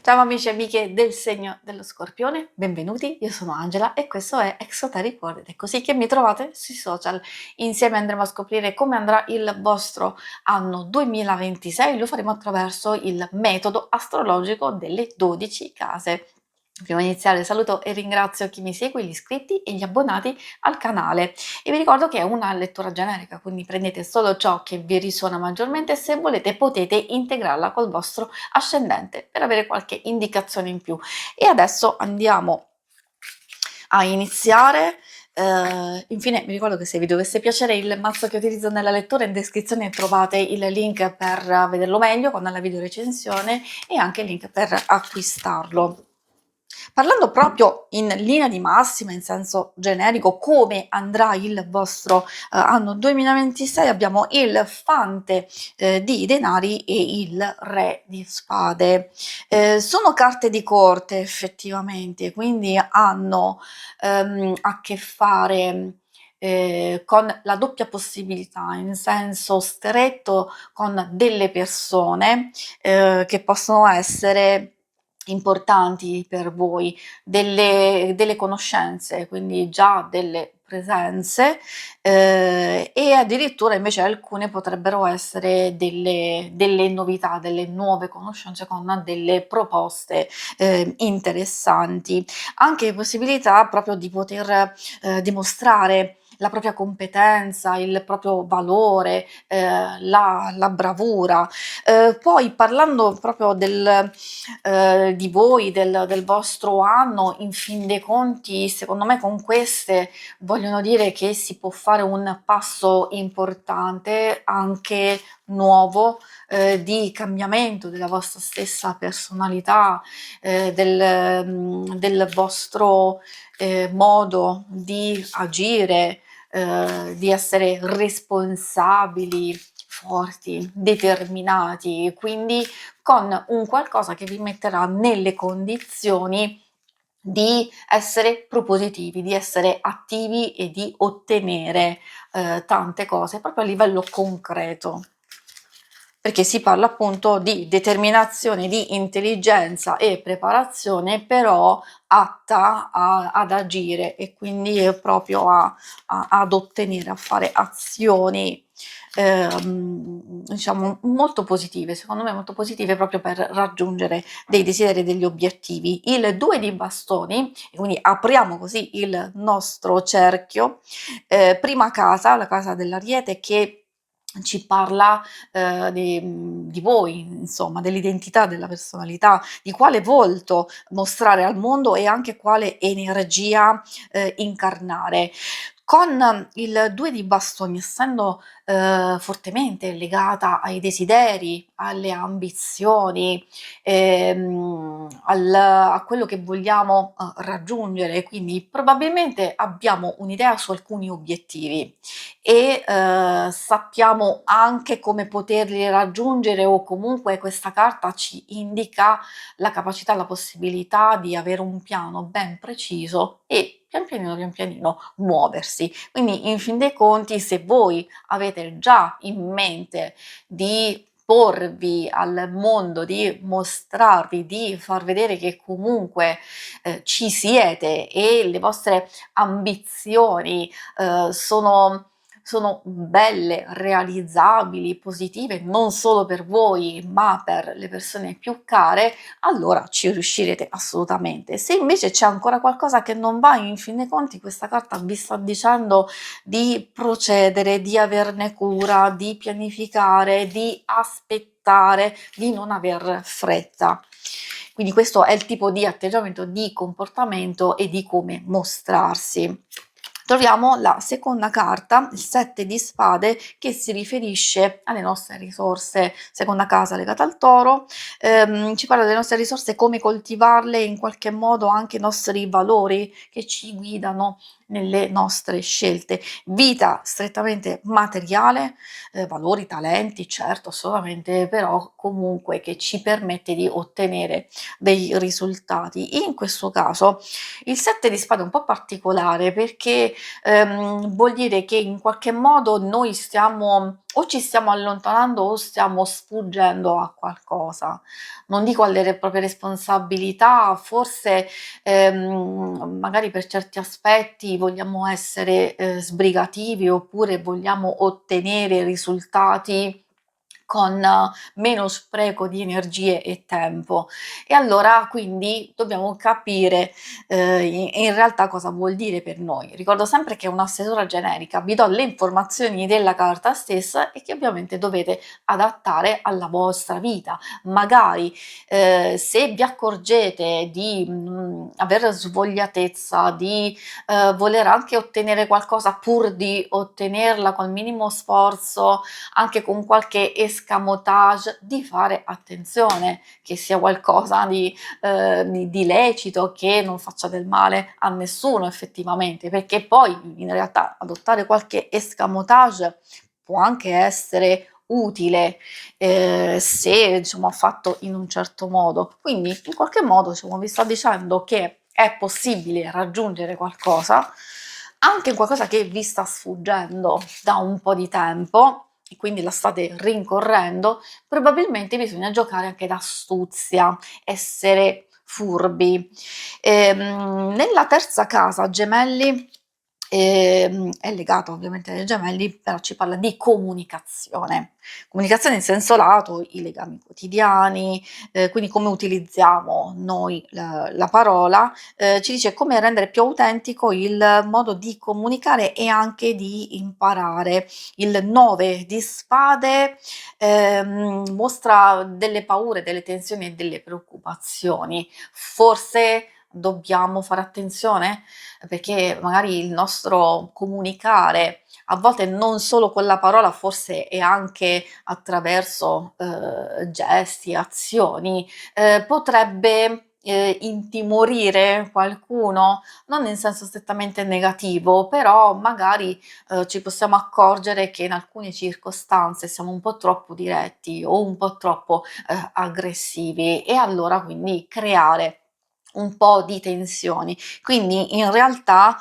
Ciao amici e amiche del segno dello Scorpione, benvenuti, io sono Angela e questo è Exoteric World ed è così che mi trovate sui social. Insieme andremo a scoprire come andrà il vostro anno 2026, lo faremo attraverso il metodo astrologico delle 12 case. Prima di iniziare saluto e ringrazio chi mi segue, gli iscritti e gli abbonati al canale e vi ricordo che è una lettura generica, quindi prendete solo ciò che vi risuona maggiormente e se volete potete integrarla col vostro ascendente per avere qualche indicazione in più. E adesso andiamo a iniziare. Infine vi ricordo che se vi dovesse piacere il mazzo che utilizzo nella lettura, in descrizione trovate il link per vederlo meglio con la video recensione e anche il link per acquistarlo. Parlando proprio in linea di massima, in senso generico, come andrà il vostro anno 2026, abbiamo il fante di denari e il re di spade. Sono carte di corte effettivamente, quindi hanno a che fare con la doppia possibilità, in senso stretto con delle persone che possono essere importanti per voi, delle conoscenze, quindi già delle presenze e addirittura invece alcune potrebbero essere delle novità, delle nuove conoscenze con delle proposte interessanti, anche possibilità proprio di poter dimostrare la propria competenza, il proprio valore, la bravura. Poi parlando proprio di voi, del vostro anno, in fin dei conti, secondo me con queste vogliono dire che si può fare un passo importante, anche nuovo, di cambiamento della vostra stessa personalità, del vostro modo di agire, di essere responsabili, forti, determinati, quindi con un qualcosa che vi metterà nelle condizioni di essere propositivi, di essere attivi e di ottenere tante cose proprio a livello concreto. Perché si parla appunto di determinazione, di intelligenza e preparazione, però atta ad agire e quindi proprio ad ottenere, a fare azioni diciamo molto positive, secondo me molto positive proprio per raggiungere dei desideri e degli obiettivi. Il 2 di bastoni, e quindi apriamo così il nostro cerchio, prima casa, la casa dell'Ariete, che ci parla di voi, insomma, dell'identità, della personalità, di quale volto mostrare al mondo e anche quale energia incarnare. Con il 2 di bastoni, essendo fortemente legata ai desideri, alle ambizioni, a quello che vogliamo raggiungere, quindi probabilmente abbiamo un'idea su alcuni obiettivi e sappiamo anche come poterli raggiungere o comunque questa carta ci indica la capacità, la possibilità di avere un piano ben preciso e pian pianino muoversi. Quindi in fin dei conti, se voi avete già in mente di porvi al mondo, di mostrarvi, di far vedere che comunque ci siete e le vostre ambizioni sono belle, realizzabili, positive, non solo per voi, ma per le persone più care, allora ci riuscirete assolutamente. Se invece c'è ancora qualcosa che non va, in fin dei conti, questa carta vi sta dicendo di procedere, di averne cura, di pianificare, di aspettare, di non aver fretta. Quindi questo è il tipo di atteggiamento, di comportamento e di come mostrarsi. Troviamo la seconda carta, il 7 di spade, che si riferisce alle nostre risorse, seconda casa legata al toro, ci parla delle nostre risorse, come coltivarle, in qualche modo anche i nostri valori che ci guidano nelle nostre scelte. Vita strettamente materiale, valori, talenti, certo, assolutamente, però comunque che ci permette di ottenere dei risultati. In questo caso il 7 di spade è un po' particolare perché vuol dire che in qualche modo noi stiamo o ci stiamo allontanando o stiamo sfuggendo a qualcosa. Non dico alle proprie responsabilità, forse magari per certi aspetti vogliamo essere sbrigativi oppure vogliamo ottenere risultati con meno spreco di energie e tempo. E allora quindi dobbiamo capire in realtà cosa vuol dire per noi. Ricordo sempre che è una stesura generica, vi do le informazioni della carta stessa e che ovviamente dovete adattare alla vostra vita. Magari se vi accorgete di aver svogliatezza, di voler anche ottenere qualcosa pur di ottenerla col minimo sforzo, anche con qualche escamotage, di fare attenzione, che sia qualcosa di lecito, che non faccia del male a nessuno effettivamente, perché poi in realtà adottare qualche escamotage può anche essere utile se diciamo fatto in un certo modo. Quindi in qualche modo diciamo, vi sto dicendo che è possibile raggiungere qualcosa, anche qualcosa che vi sta sfuggendo da un po' di tempo e quindi la state rincorrendo. Probabilmente bisogna giocare anche d'astuzia, essere furbi. Nella terza casa, gemelli, è legato ovviamente ai gemelli, però ci parla di comunicazione. Comunicazione in senso lato, i legami quotidiani, quindi come utilizziamo noi la parola, ci dice come rendere più autentico il modo di comunicare e anche di imparare. Il 9 di spade mostra delle paure, delle tensioni e delle preoccupazioni. Forse dobbiamo fare attenzione perché magari il nostro comunicare a volte non solo con la parola, forse è anche attraverso gesti, azioni, potrebbe intimorire qualcuno, non in senso strettamente negativo, però magari ci possiamo accorgere che in alcune circostanze siamo un po' troppo diretti o un po' troppo aggressivi e allora quindi creare un po' di tensioni. Quindi in realtà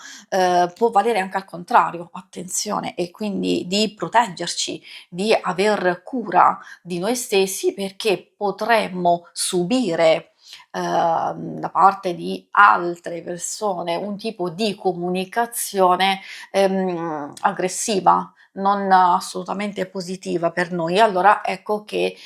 può valere anche al contrario, attenzione, e quindi di proteggerci, di aver cura di noi stessi perché potremmo subire da parte di altre persone un tipo di comunicazione aggressiva, non assolutamente positiva per noi. Allora ecco che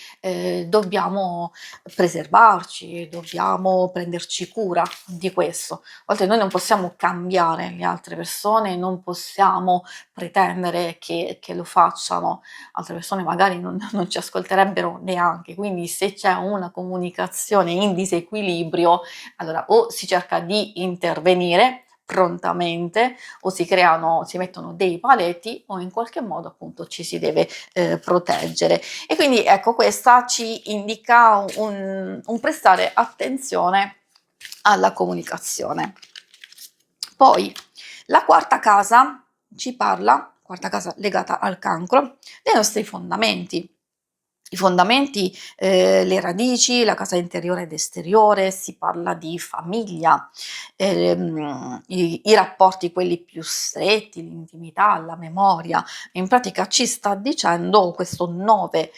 dobbiamo preservarci, dobbiamo prenderci cura di questo. A volte noi non possiamo cambiare le altre persone, non possiamo pretendere che lo facciano, altre persone magari non ci ascolterebbero neanche, quindi se c'è una comunicazione in disequilibrio, allora o si cerca di intervenire prontamente o si mettono dei paletti o in qualche modo appunto ci si deve proteggere. E quindi ecco, questa ci indica un prestare attenzione alla comunicazione. Poi la quarta casa ci parla, quarta casa legata al cancro, dei nostri fondamenti. I fondamenti, le radici, la casa interiore ed esteriore, si parla di famiglia, i rapporti quelli più stretti, l'intimità, la memoria. In pratica ci sta dicendo questo 9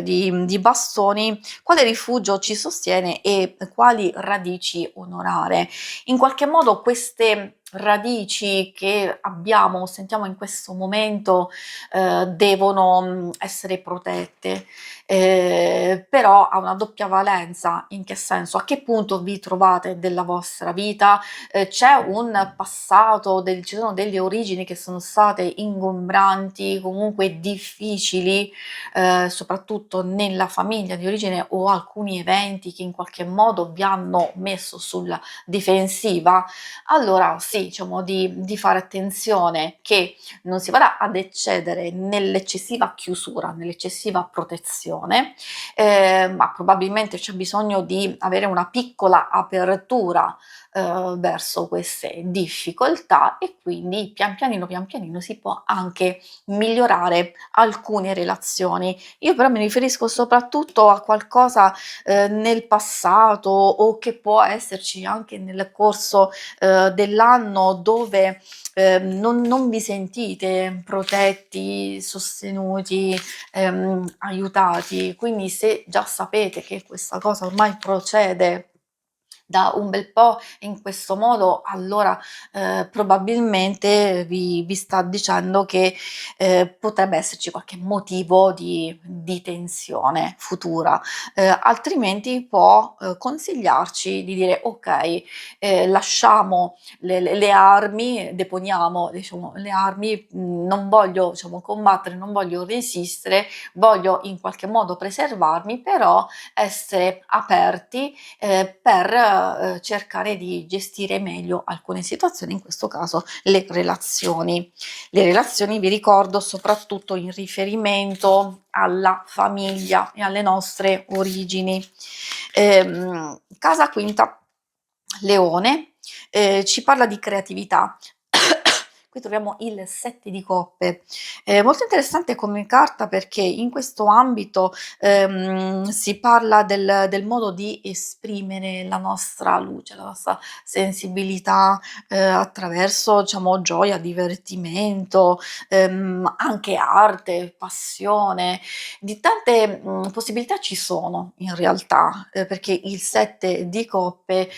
di bastoni quale rifugio ci sostiene e quali radici onorare. In qualche modo queste radici che abbiamo, sentiamo in questo momento, devono essere protette, però ha una doppia valenza. In che senso? A che punto vi trovate della vostra vita? C'è un passato, ci sono delle origini che sono state ingombranti, comunque difficili, soprattutto nella famiglia di origine o alcuni eventi che in qualche modo vi hanno messo sulla difensiva? Allora sì, diciamo di fare attenzione che non si vada ad eccedere nell'eccessiva chiusura, nell'eccessiva protezione, ma probabilmente c'è bisogno di avere una piccola apertura verso queste difficoltà e quindi pian pianino si può anche migliorare alcune relazioni. Io però mi riferisco soprattutto a qualcosa nel passato o che può esserci anche nel corso dell'anno anno dove non vi sentite protetti, sostenuti, aiutati, quindi se già sapete che questa cosa ormai procede da un bel po' in questo modo, allora probabilmente vi sta dicendo che potrebbe esserci qualche motivo di tensione futura. Altrimenti può consigliarci di dire: ok, lasciamo le armi, deponiamo diciamo, le armi, non voglio diciamo, combattere, non voglio resistere, voglio in qualche modo preservarmi, però essere aperti per cercare di gestire meglio alcune situazioni, in questo caso le relazioni. Le relazioni, vi ricordo, soprattutto in riferimento alla famiglia e alle nostre origini. Casa quinta, Leone, ci parla di creatività. Qui troviamo il 7 di coppe, molto interessante come carta perché in questo ambito si parla del modo di esprimere la nostra luce, la nostra sensibilità attraverso diciamo, gioia, divertimento, anche arte, passione, di tante possibilità ci sono in realtà, perché il 7 di coppe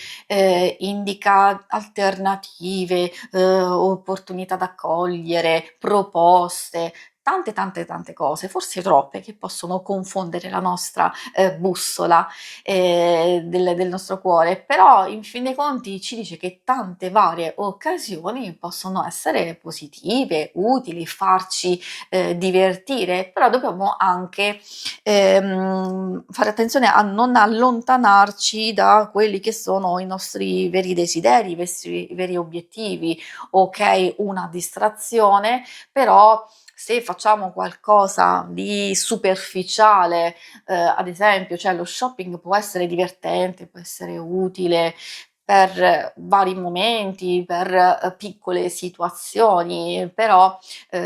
indica alternative, opportunità da cogliere, proposte, tante cose, forse troppe, che possono confondere la nostra bussola del nostro cuore, però in fin dei conti ci dice che tante varie occasioni possono essere positive, utili, farci divertire, però dobbiamo anche fare attenzione a non allontanarci da quelli che sono i nostri veri desideri, i veri obiettivi. Ok, una distrazione, però se facciamo qualcosa di superficiale, ad esempio, cioè lo shopping può essere divertente, può essere utile per vari momenti, per piccole situazioni, però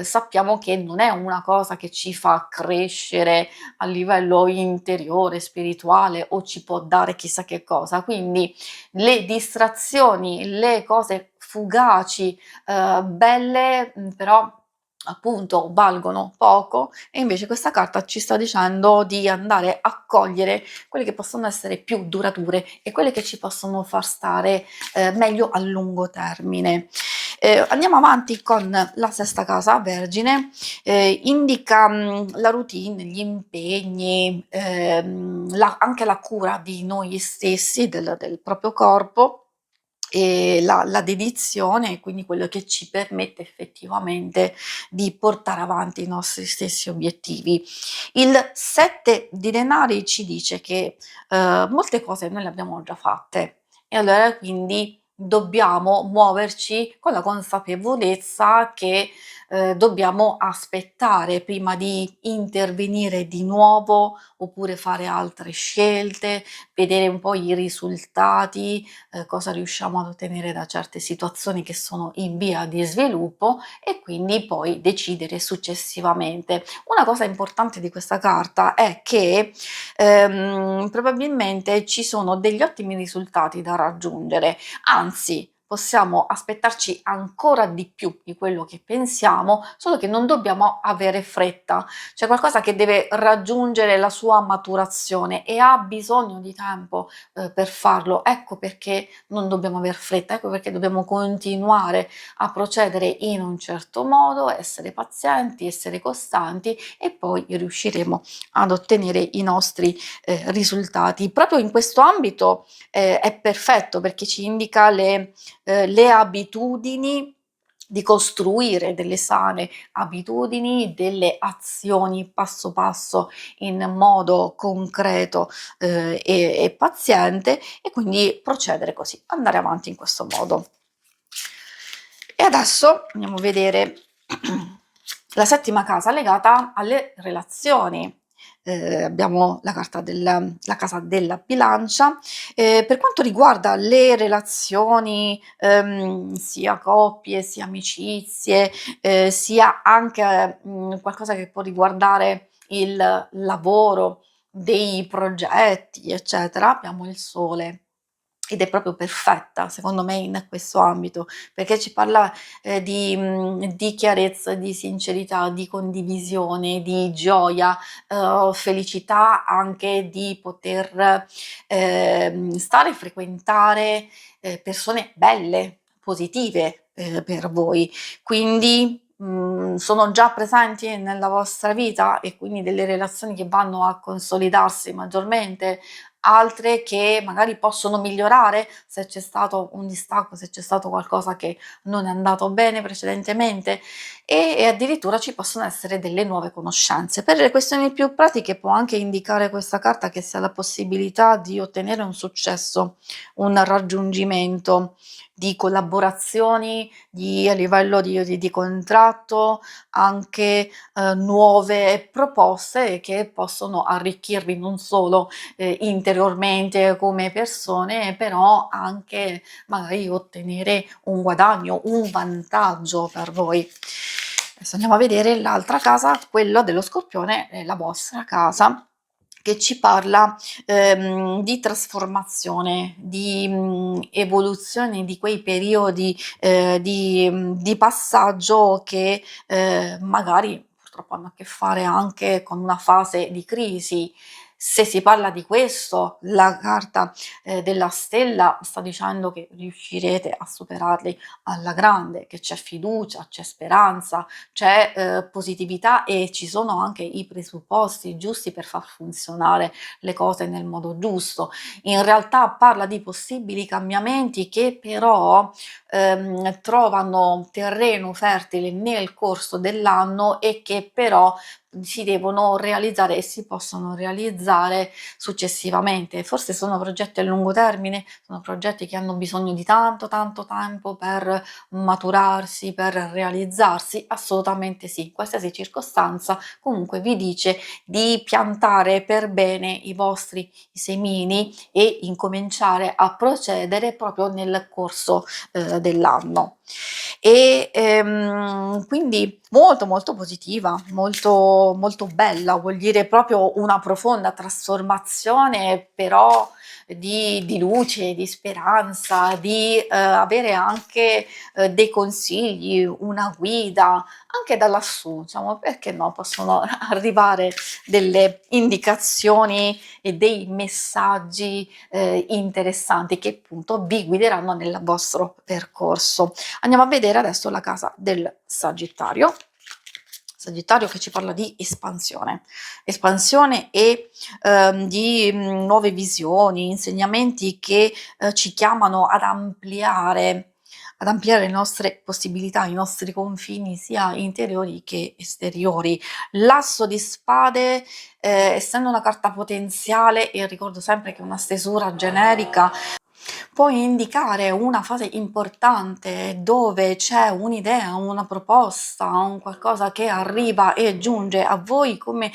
sappiamo che non è una cosa che ci fa crescere a livello interiore, spirituale o ci può dare chissà che cosa. Quindi le distrazioni, le cose fugaci, belle, però appunto valgono poco e invece questa carta ci sta dicendo di andare a cogliere quelle che possono essere più durature e quelle che ci possono far stare meglio a lungo termine. Andiamo avanti con la sesta casa, Vergine, indica la routine, gli impegni, anche la cura di noi stessi, del proprio corpo e la dedizione, quindi quello che ci permette effettivamente di portare avanti i nostri stessi obiettivi. Il 7 di denari ci dice che molte cose noi le abbiamo già fatte e allora quindi dobbiamo muoverci con la consapevolezza che dobbiamo aspettare prima di intervenire di nuovo oppure fare altre scelte, vedere un po' i risultati, cosa riusciamo ad ottenere da certe situazioni che sono in via di sviluppo e quindi poi decidere successivamente. Una cosa importante di questa carta è che probabilmente ci sono degli ottimi risultati da raggiungere, anzi possiamo aspettarci ancora di più di quello che pensiamo, solo che non dobbiamo avere fretta. C'è qualcosa che deve raggiungere la sua maturazione e ha bisogno di tempo per farlo. Ecco perché non dobbiamo aver fretta, ecco perché dobbiamo continuare a procedere in un certo modo, essere pazienti, essere costanti e poi riusciremo ad ottenere i nostri risultati. Proprio in questo ambito è perfetto perché ci indica le abitudini di costruire delle sane abitudini, delle azioni passo passo in modo concreto e paziente e quindi procedere così, andare avanti in questo modo. E adesso andiamo a vedere la settima casa legata alle relazioni. Abbiamo la carta la casa della bilancia. Per quanto riguarda le relazioni, sia coppie, sia amicizie, sia anche qualcosa che può riguardare il lavoro, dei progetti, eccetera, abbiamo il sole. ed è proprio perfetta secondo me in questo ambito, perché ci parla di chiarezza, di sincerità, di condivisione, di gioia, felicità anche di poter stare e frequentare persone belle, positive per voi. Quindi sono già presenti nella vostra vita e quindi delle relazioni che vanno a consolidarsi maggiormente, altre che magari possono migliorare se c'è stato un distacco, se c'è stato qualcosa che non è andato bene precedentemente e addirittura ci possono essere delle nuove conoscenze. Per le questioni più pratiche può anche indicare questa carta che si ha la possibilità di ottenere un successo, un raggiungimento di collaborazioni a livello di contratto, anche nuove proposte che possono arricchirvi non solo interiormente come persone, però anche magari ottenere un guadagno, un vantaggio per voi. Adesso andiamo a vedere l'altra casa, quella dello Scorpione, la vostra casa, che ci parla di trasformazione, di evoluzione di quei periodi di passaggio che magari purtroppo hanno a che fare anche con una fase di crisi. Se si parla di questo, la carta della stella sta dicendo che riuscirete a superarli alla grande, che c'è fiducia, c'è speranza, c'è positività e ci sono anche i presupposti giusti per far funzionare le cose nel modo giusto. In realtà parla di possibili cambiamenti che però trovano terreno fertile nel corso dell'anno e che però si devono realizzare e si possono realizzare successivamente. Forse sono progetti a lungo termine, sono progetti che hanno bisogno di tanto tanto tempo per maturarsi, per realizzarsi? Assolutamente sì. Qualsiasi circostanza comunque vi dice di piantare per bene i vostri semini e incominciare a procedere proprio nel corso dell'anno. E quindi molto molto positiva, molto molto bella, vuol dire proprio una profonda trasformazione, però di luce, di speranza, di avere anche dei consigli, una guida, anche da lassù, diciamo, perché no, possono arrivare delle indicazioni e dei messaggi interessanti che appunto vi guideranno nel vostro percorso. Andiamo a vedere adesso la casa del Sagittario. Sagittario che ci parla di espansione e di nuove visioni, insegnamenti che ci chiamano ad ampliare le nostre possibilità, i nostri confini sia interiori che esteriori. L'asso di spade, essendo una carta potenziale, e ricordo sempre che una stesura generica può indicare una fase importante dove c'è un'idea, una proposta, un qualcosa che arriva e giunge a voi come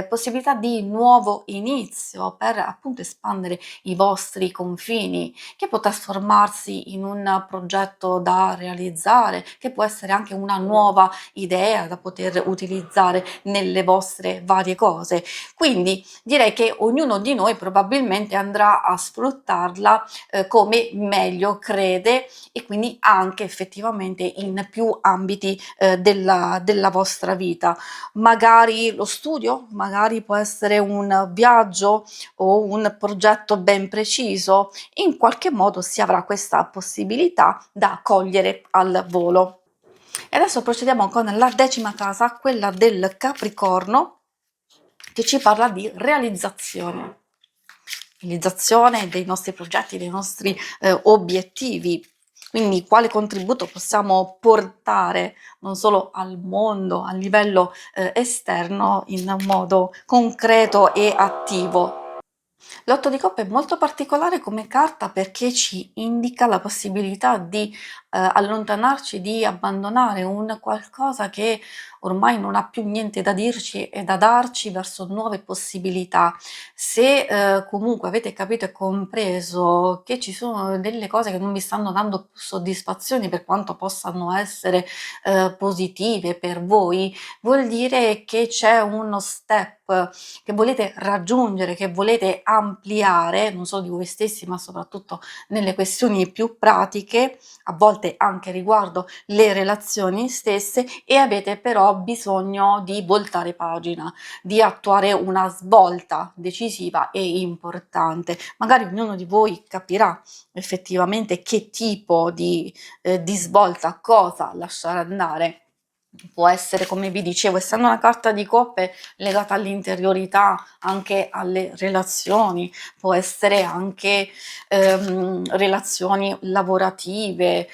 possibilità di nuovo inizio per appunto espandere i vostri confini, che può trasformarsi in un progetto da realizzare, che può essere anche una nuova idea da poter utilizzare nelle vostre varie cose. Quindi direi che ognuno di noi probabilmente andrà a sfruttarla come meglio crede e quindi anche effettivamente in più ambiti della vostra vita. Magari lo studio, magari può essere un viaggio o un progetto ben preciso, in qualche modo si avrà questa possibilità da cogliere al volo. E adesso procediamo con la 10ª casa, quella del Capricorno, che ci parla di realizzazione dei nostri progetti, dei nostri obiettivi. Quindi quale contributo possiamo portare non solo al mondo, a livello esterno, in modo concreto e attivo. L'otto di coppe è molto particolare come carta perché ci indica la possibilità di allontanarci, di abbandonare un qualcosa che ormai non ha più niente da dirci e da darci verso nuove possibilità. Se comunque avete capito e compreso che ci sono delle cose che non vi stanno dando più soddisfazioni, per quanto possano essere positive per voi, vuol dire che c'è uno step che volete raggiungere, che volete ampliare, non solo di voi stessi, ma soprattutto nelle questioni più pratiche, a volte anche riguardo le relazioni stesse, e avete però bisogno di voltare pagina, di attuare una svolta decisiva e importante. Magari ognuno di voi capirà effettivamente che tipo di svolta, cosa lasciare andare. Può essere, come vi dicevo, essendo una carta di coppe legata all'interiorità, anche alle relazioni, può essere anche relazioni lavorative,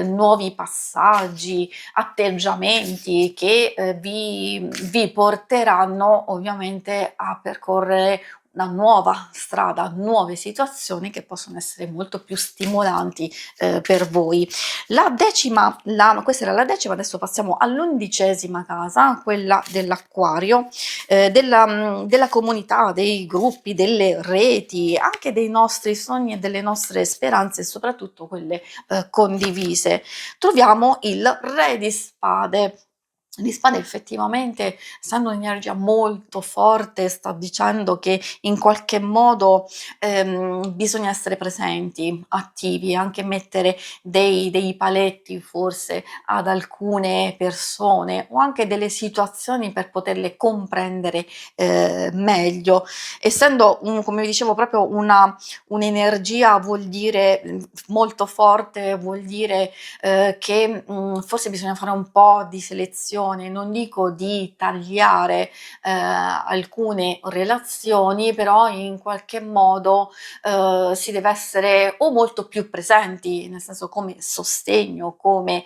nuovi passaggi, atteggiamenti che vi porteranno ovviamente a percorrere una nuova strada, nuove situazioni che possono essere molto più stimolanti per voi. Questa era la decima, adesso passiamo all'11ª casa, quella dell'Acquario, della comunità, dei gruppi, delle reti, anche dei nostri sogni e delle nostre speranze, e soprattutto quelle condivise. Troviamo il Re di Spade. Di Spade effettivamente, essendo un'energia molto forte, sta dicendo che in qualche modo bisogna essere presenti, attivi, anche mettere dei paletti forse ad alcune persone o anche delle situazioni per poterle comprendere meglio. Essendo come vi dicevo proprio un'energia, vuol dire molto forte, vuol dire che forse bisogna fare un po' di selezione, non dico di tagliare alcune relazioni, però in qualche modo si deve essere o molto più presenti, nel senso come sostegno, come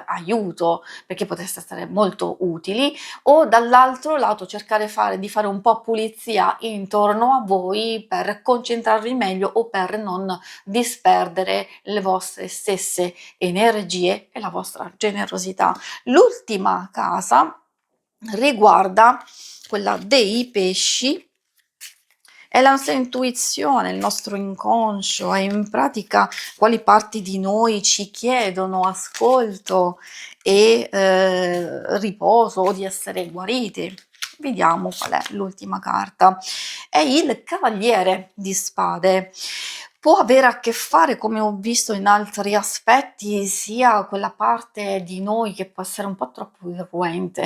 aiuto, perché potreste essere molto utili, o dall'altro lato cercare di fare un po' pulizia intorno a voi per concentrarvi meglio o per non disperdere le vostre stesse energie e la vostra generosità. L'ultima casa riguarda quella dei pesci. È la nostra intuizione, il nostro inconscio, è in pratica quali parti di noi ci chiedono ascolto e riposo o di essere guariti. Vediamo qual è l'ultima carta. È il Cavaliere di Spade. Può avere a che fare, come ho visto in altri aspetti, sia quella parte di noi che può essere un po' troppo irruente,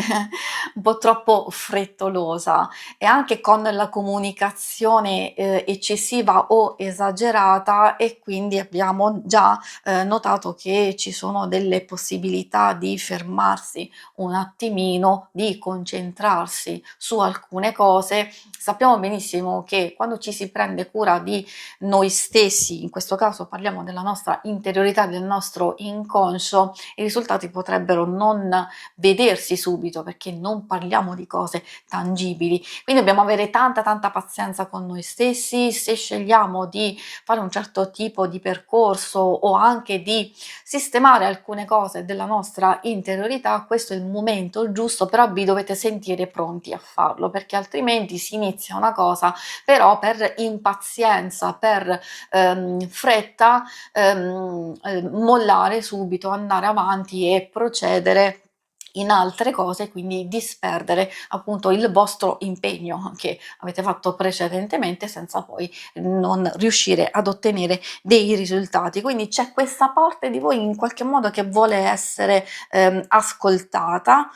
un po' troppo frettolosa, e anche con la comunicazione eccessiva o esagerata, e quindi abbiamo già notato che ci sono delle possibilità di fermarsi un attimino, di concentrarsi su alcune cose. Sappiamo benissimo che quando ci si prende cura di noi stessi, in questo caso parliamo della nostra interiorità, del nostro inconscio, i risultati potrebbero non vedersi subito perché non parliamo di cose tangibili. Quindi dobbiamo avere tanta pazienza con noi stessi. Se scegliamo di fare un certo tipo di percorso o anche di sistemare alcune cose della nostra interiorità, questo è il momento giusto, però vi dovete sentire pronti a farlo, perché altrimenti si inizia una cosa, però per impazienza, per fretta, mollare subito, andare avanti e procedere in altre cose, quindi disperdere appunto il vostro impegno che avete fatto precedentemente senza poi non riuscire ad ottenere dei risultati. Quindi c'è questa parte di voi in qualche modo che vuole essere ascoltata,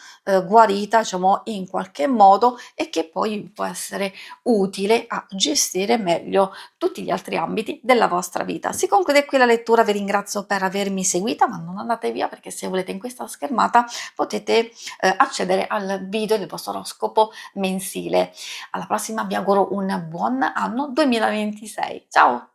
guarita, diciamo, in qualche modo, e che poi può essere utile a gestire meglio tutti gli altri ambiti della vostra vita. Si conclude qui la lettura, vi ringrazio per avermi seguita, ma non andate via, perché se volete in questa schermata potete accedere al video del vostro oroscopo mensile. Alla prossima, vi auguro un buon anno 2026. Ciao!